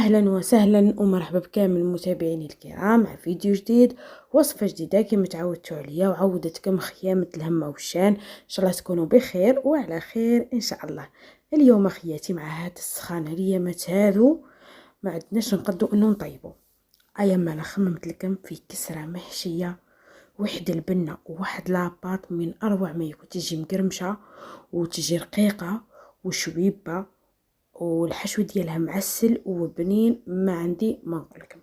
اهلا وسهلا ومرحبا بكامل متابعيني الكرام مع فيديو جديد، وصفه جديده كما تعودتوا عليا وعودتكم خيامه الهمه والشان. ان شاء الله تكونوا بخير وعلى خير ان شاء الله. اليوم خياتي مع هاد السخانه اليامات هادو ما عندناش نقدو انه نطيبو. ايما انا خممت لكم في كسره محشيه، واحد البنه وواحد لاباط من اروع ما يكون، تجي مقرمشه وتجي رقيقه وشويبه، والحشو ديالها معسل وبنين. ما عندي ما نقولكم.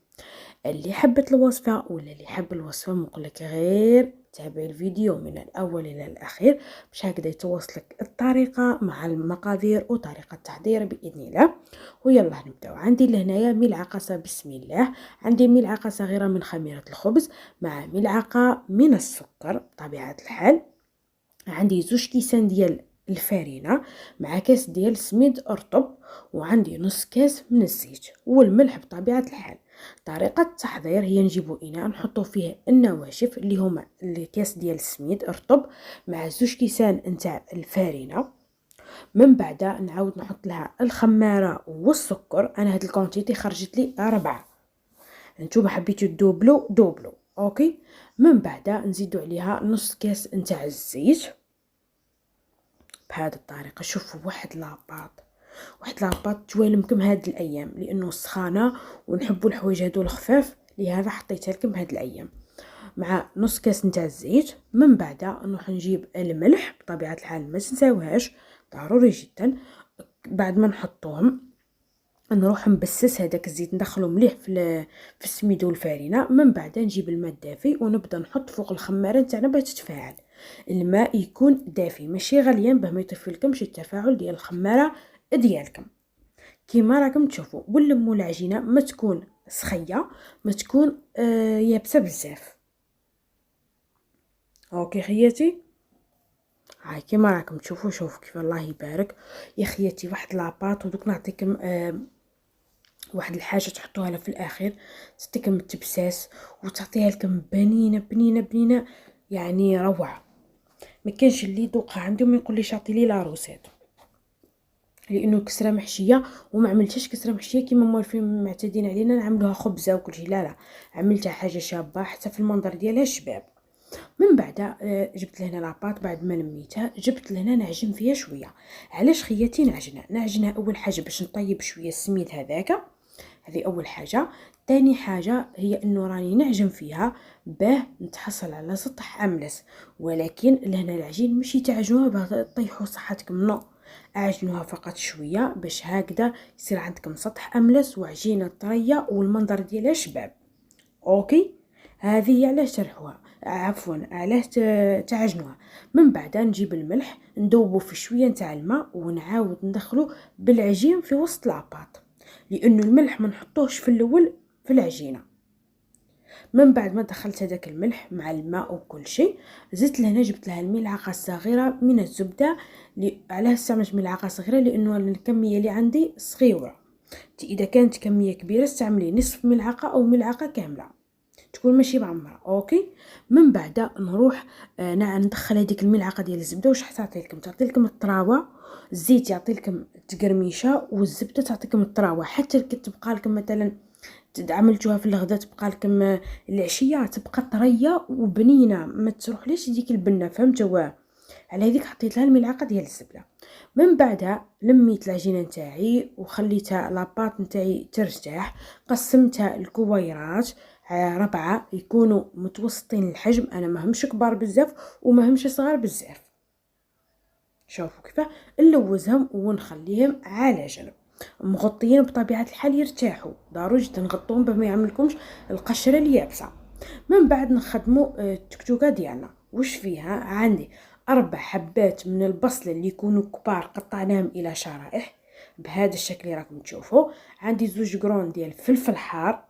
اللي حبت الوصفه ولا اللي حب الوصفه نقولك غير تابع الفيديو من الاول الى الاخير باش هكذا يتوصلك الطريقه مع المقادير وطريقه التحضير باذن الله. ويلا نبداو. عندي لهنايا ملعقه، بسم الله، عندي ملعقه صغيره من خميره الخبز مع ملعقه من السكر بطبيعه الحال. عندي 2 كيسان ديال الفارينه مع كاس ديال سميد رطب، وعندي نص كاس من الزيت والملح بطبيعه الحال. طريقه التحضير هي نجيبو اناء نحطو فيه النواشف اللي هما الكاس ديال السميد رطب مع 2 كيسان نتاع الفارينه. من بعد نعاود نحط لها الخماره والسكر. انا هاد الكونتيتي خرجت لي 4، نتوما حبيتو دوبلو دوبلو اوكي. من بعد نزيدو عليها نص كاس نتاع الزيت بهذه الطريقه. شوفوا واحد لاباط توالمكم هاد الايام لانه سخانه ونحبوا الحوايج هادو الخفاف، لهذا حطيتها لكم هاد الايام مع نص كاس نتاع الزيت. من بعد نروح نجيب الملح بطبيعه الحال ما تنساوهاش، ضروري جدا. بعد ما نحطوهم نروح نبسس هذاك الزيت، ندخلو مليح في السميد والفارينه. من بعد نجيب الماء الدافي ونبدا نحط فوق الخماره نتاعنا باش تتفاعل. الماء يكون دافي ماشي غليان باه ما يطفيلكمش التفاعل ديال الخماره ديالكم كيما راكم تشوفوا. ولموا العجينه ما تكون سخيه، ما تكون يابسه بزاف. اوكي خياتي، هاي كيما راكم تشوفوا. شوفوا كيف الله يبارك يا خياتي. واحد لاباط ودوك نعطيكم واحد الحاجه تحطوها لها في الاخير، تعطيكم التبساس وتعطيها لكم بنينه بنينه بنينه، يعني روعه. ما كانش اللي يذوقها عندي وما يقول لي شاطي لي لاروسيت، لانه كسره محشيه وما عملتهاش كسره محشيه كيما موالفين معتادين علينا نعملوها خبزه وكل شيء. لا عملتها حاجه شابه حتى في المنظر ديالها شباب. من بعد جبت لهنا لاباط. بعد ما لميتها جبت لهنا نعجن فيها شويه. علاش خياتي نعجنها اول حاجه باش نطيب شويه السميد هذاك، هذه اول حاجه. تاني حاجه هي انه راني نعجن فيها باه نتحصل على سطح املس، ولكن لهنا العجين ماشي تعجنوها باه تطيحوا صحتكم، نو، اعجنوها فقط شويه باش هكذا يصير عندكم سطح املس وعجينه طريه والمنظر ديالها شباب. اوكي، هذه علاش ترحوها، عفوا علاش تعجنوها. من بعد نجيب الملح ندوبو في شويه نتاع الماء ونعاود ندخلو بالعجين في وسط لاباط، لانه الملح ما نحطوهش في الاول في العجينه. من بعد ما دخلت هذاك الملح مع الماء وكل شيء، زدت لهنا جبت لها الملعقه الصغيره من الزبده. علاه استعملت ملعقه صغيره لانه الكميه اللي عندي صغيره. اذا كانت كميه كبيره استعملي نصف ملعقه او ملعقه كامله تكون ماشي معمره. اوكي. من بعد نروح ندخل هذيك الملعقه ديال الزبده. واش تعطي لكم الطراوه، الزيت يعطي لكم التقرميشه والزبده تعطيكم الطراوه، حتى تبقى لكم مثلا عملتوها في الغداء تبقى لكم العشيه تبقى طريه وبنينه، ما تروحليش ديك البنه، فهمتوا؟ على هذيك حطيت لها الملعقه ديال الزبده. من بعدها لميت العجينه نتاعي وخليتها لاباط نتاعي ترتاح. قسمتها الكويرات 4 يكونوا متوسطين الحجم، انا ما همش كبار بزاف وما همش صغار بزاف. شوفوا كيف نلوزهم ونخليهم على جنب مغطيين بطبيعه الحال يرتاحوا، ضروري نغطوهم باه ما يعملكمش القشره اليابسه. من بعد نخدموا التكتوكه ديالنا. واش فيها؟ عندي 4 حبات من البصل اللي يكونوا كبار قطعناهم الى شرائح بهذا الشكل اللي راكم تشوفوا. عندي 2 قرون ديال فلفل حار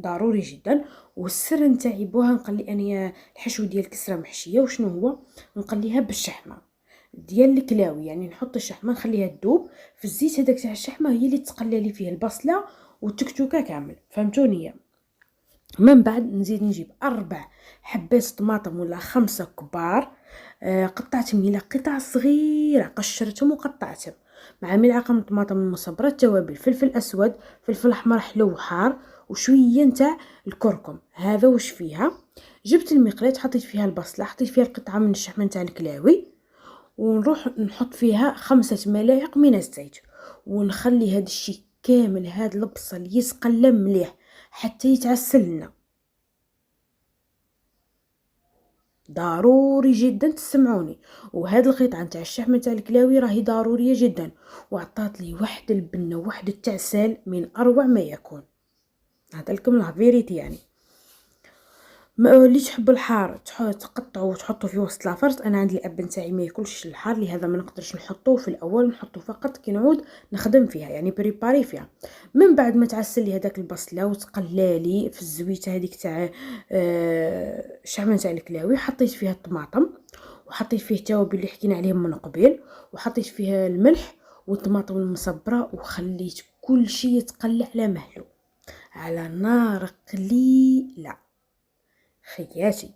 ضروري جدا. والسر نتاعي بوها نقلي انا الحشو ديال الكسره محشيه وشنو هو، نقليها بالشحمه ديال الكلاوي، يعني نحط الشحمه نخليها تذوب في الزيت هذاك تاع الشحمه، هي اللي تقلى لي فيه البصله والتكتوكه كامل، فهمتوني؟ من بعد نجيب 4 حبات طماطم ولا 5 كبار، قطعتهم الى قطع صغيره، قشرتهم وقطعتهم. مع ملعقه من الطماطم المصبره، التوابل فلفل اسود، فلفل احمر حلو وحار، وشويه نتاع الكركم. هذا واش فيها. جبت المقلاة، حطيت فيها البصله، حطيت فيها القطعه من الشحمه نتاع الكلاوي، ونروح نحط فيها 5 ملاعق من الزيت، ونخلي هذا الشيء كامل، هذا البصل يسقل مليح حتى يتعسل لنا. ضروري جدا تسمعوني. وهذه القطعه نتاع الشحم نتاع الكلاوي راهي ضروريه جدا، وعطات لي واحد البنه وواحد التعسال من اروع ما يكون. هذا لكم لا فيريتي يعني. ما اللي تحب الحار تقطعوا وتحطوا في وسط لافرت. انا عندي الاب نتاعي ما ياكلش الحار، لهذا ما نقدرش نحطوه في الاول، نحطو فقط كي نعود نخدم فيها يعني بريباري فيها. من بعد ما تعسل لي هذاك البصله وتقلالي في الزويته هذيك تاع الشحمه تاع الكلاوي، حطيت فيها الطماطم، وحطيت فيه التوابل اللي حكينا عليهم من قبل، وحطيت فيها الملح والطماطم المصبره، وخليت كل شيء يتقلى على مهله على نار قليله. خياتي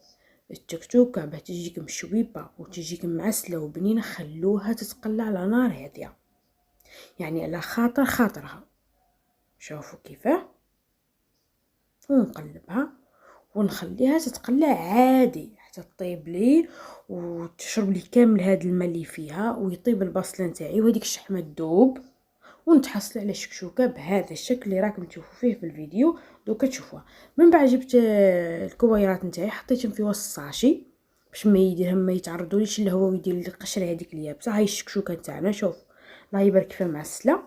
التكتوكة باه تجيك مشويبة وتجيك معسلة وبنينة، خلوها تتقلى على نار هادية، يعني على خاطرها. شوفوا كيفاه. ونقلبها ونخليها تتقلى عادي حتى تطيب لي وتشرب لي كامل هذا الماء اللي فيها، ويطيب البصله نتاعي وهذيك الشحمه تذوب، ونتحصل على شكشوكه بهذا الشكل اللي راكم تشوفوا فيه في الفيديو. دوكا تشوفوها. من بعد جبت الكويرات نتاعي، حطيتهم في وسط الساشي باش ما يتعرضوليش الهواء ويدير لي القشره هذيك اليابسه. هاي الشكشوكه نتاعنا، شوف الله يبارك فيها معسله.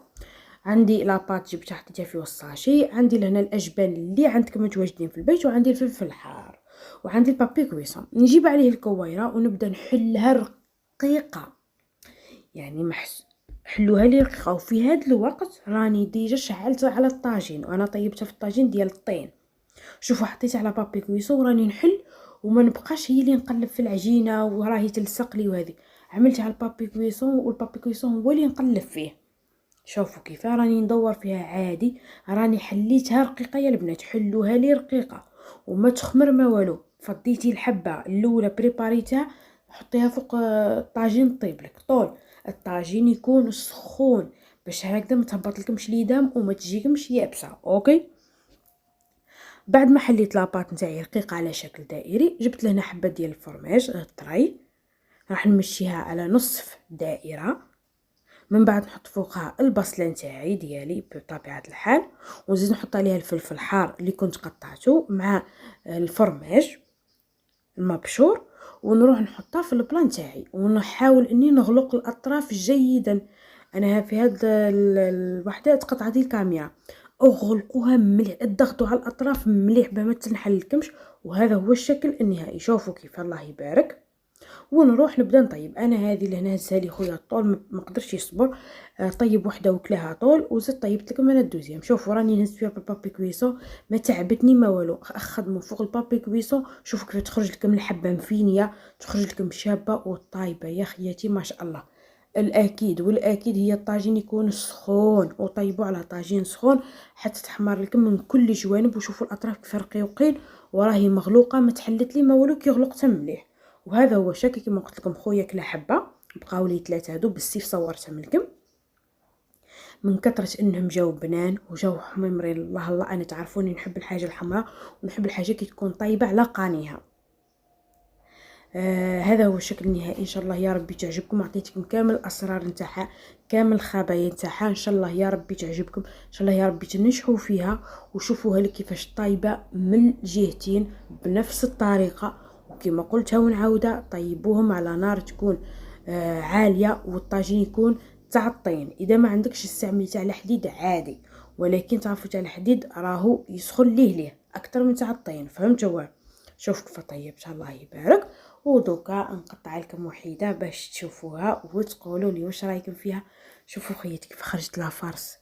عندي لاباط جبتها حطيتها في وسط الساشي. عندي لهنا الاجبان اللي عندكم متواجدين في البيت، وعندي الفلفل الحار، وعندي البابي كويسون. نجيب عليه الكويره ونبدا نحلها رقيقه، يعني حلوها لي رقيقه. وفي هذا الوقت راني ديجا شعلت على الطاجين، وانا طيبتها في الطاجين ديال الطين. شوفوا حطيت على بابي كويسون وراني نحل، وما نبقاش هي اللي نقلب في العجينه وراهي تلصق لي. وهذه عملت على البابي كويسون، والبابي كويسون هو اللي نقلب فيه. شوفوا كيف راني ندور فيها عادي، راني حليتها رقيقه يا البنات، حلوها لي رقيقه وما تخمر ما والو. فضيتي الحبه الاولى بريباريتها، حطيها فوق الطاجين طيب لك طول. الطاجين يكون سخون باش هكذا ما تهبط لكمش ليدام وما تجيكمش يابسه. اوكي. بعد ما حليت لاباط نتاعي رقيقه على شكل دائري، جبت لهنا حبه ديال الفرماج الطري، راح نمشيها على نصف دائره. من بعد نحط فوقها البصله نتاعي ديالي بطبيعه الحال، ونزيد نحط عليها الفلفل الحار اللي كنت قطعته مع الفرماج المبشور، ونروح نحطها في البلان تاعي، ونحاول اني نغلق الاطراف جيدا. انا في هذا الوحده قطعه دي الكاميرا، اغلقوها مليح، اضغطوا على الاطراف مليح باه ما تنحلكمش. وهذا هو الشكل النهائي. شوفوا كيف الله يبارك. ونروح نبدا نطيب. انا هذه لهنا هزها لي خويا الطول، ما قدرش يصبر، طيب وحده وكلاها طول، وزدت طيبت لكم انا الدوزيام. شوفوا راني نهزت فيها بالبابي كويسون، ما تعبتني ما والو. خدموا فوق البابي كويسون، شوفوا كيف تخرج لكم الحبه مفينيه، تخرج لكم شابه وطايبه يا خياتي ما شاء الله. الاكيد والاكيد هي الطاجين يكون سخون، وطيبوا على طاجين سخون حتى تحمر لكم من كل جوانب. وشوفوا الاطراف كيف رقيقين وراهي مغلوقه، ما تحلت لي ما والو كي غلقتها مليح. وهذا هو الشكل كما قلت لكم. خويا كلا حبه، بقاو لي 3 هادو بالسيف صورتهم لكم من كثره انهم جاو بنان وجاو حميمرين. الله الله، انا تعرفوني نحب الحاجه الحمراء ونحب الحاجه كي تكون طيبه على قانيها. هذا هو الشكل النهائي. ان شاء الله يا ربي تعجبكم. عطيتكم كامل الاسرار نتاعها، كامل الخبايا نتاعها. ان شاء الله يا ربي تعجبكم، ان شاء الله يا ربي تنجحوا فيها وشوفوها لك كيفاش طايبه من الجهتين بنفس الطريقه. وكما قلتها ونعاودها، طيبوهم على نار تكون عاليه، والطاجين يكون تاع الطين. اذا ما عندكش استعملي تاع الحديد عادي، ولكن تعرفوا تاع الحديد راهو يسخن ليه اكثر من تاع الطين. فهمتوا؟ شوف كيف طيبتها الله يبارك. ودوكا نقطع لكم وحيده باش تشوفوها وتقولوا لي واش رايكم فيها. شوفوا خياتي كيف خرجت لها فرص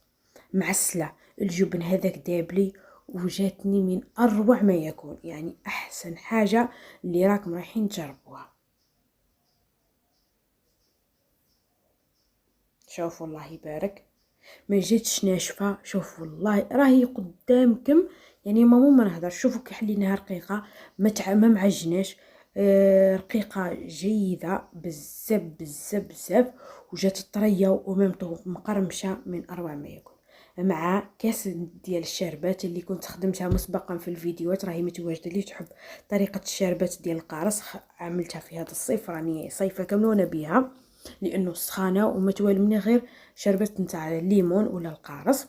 معسله، الجبن هذاك دابلي وجاتني من اروع ما يكون، يعني احسن حاجه اللي راكم رايحين تجربوها. شوفوا الله يبارك، ما جاتش ناشفه. شوفوا والله راهي قدامكم، يعني ما نهضر. شوفوا كي حليناها رقيقه، ما معجناش. رقيقه جيده بزاف بزاف بزاف، وجات طريه وميمطو مقرمشه من اروع ما يكون، مع كاس ديال الشربات اللي كنت خدمتها مسبقا في الفيديوهات، راهي متواجده. اللي تحب طريقه الشربات ديال القارص عملتها في هذا الصيف، راني صيفه كاملونه بها لانه سخانه وما توالي مني غير شربت نتاع الليمون ولا القارص.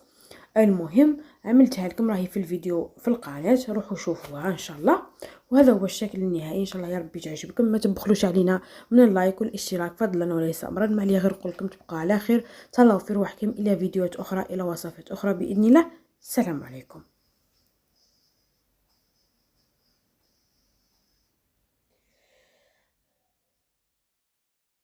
المهم عملتها لكم، راهي في الفيديو في القناه، روحوا شوفوها ان شاء الله. وهذا هو الشكل النهائي، ان شاء الله يا ربي تعجبكم. ما تبخلوش علينا من اللايك والاشتراك فضلا وليس امرا، ما عليا غير نقول لكم تبقوا على خير. تهلاو في رواحكم، الى فيديوهات اخرى، الى وصفات اخرى باذن الله. السلام عليكم.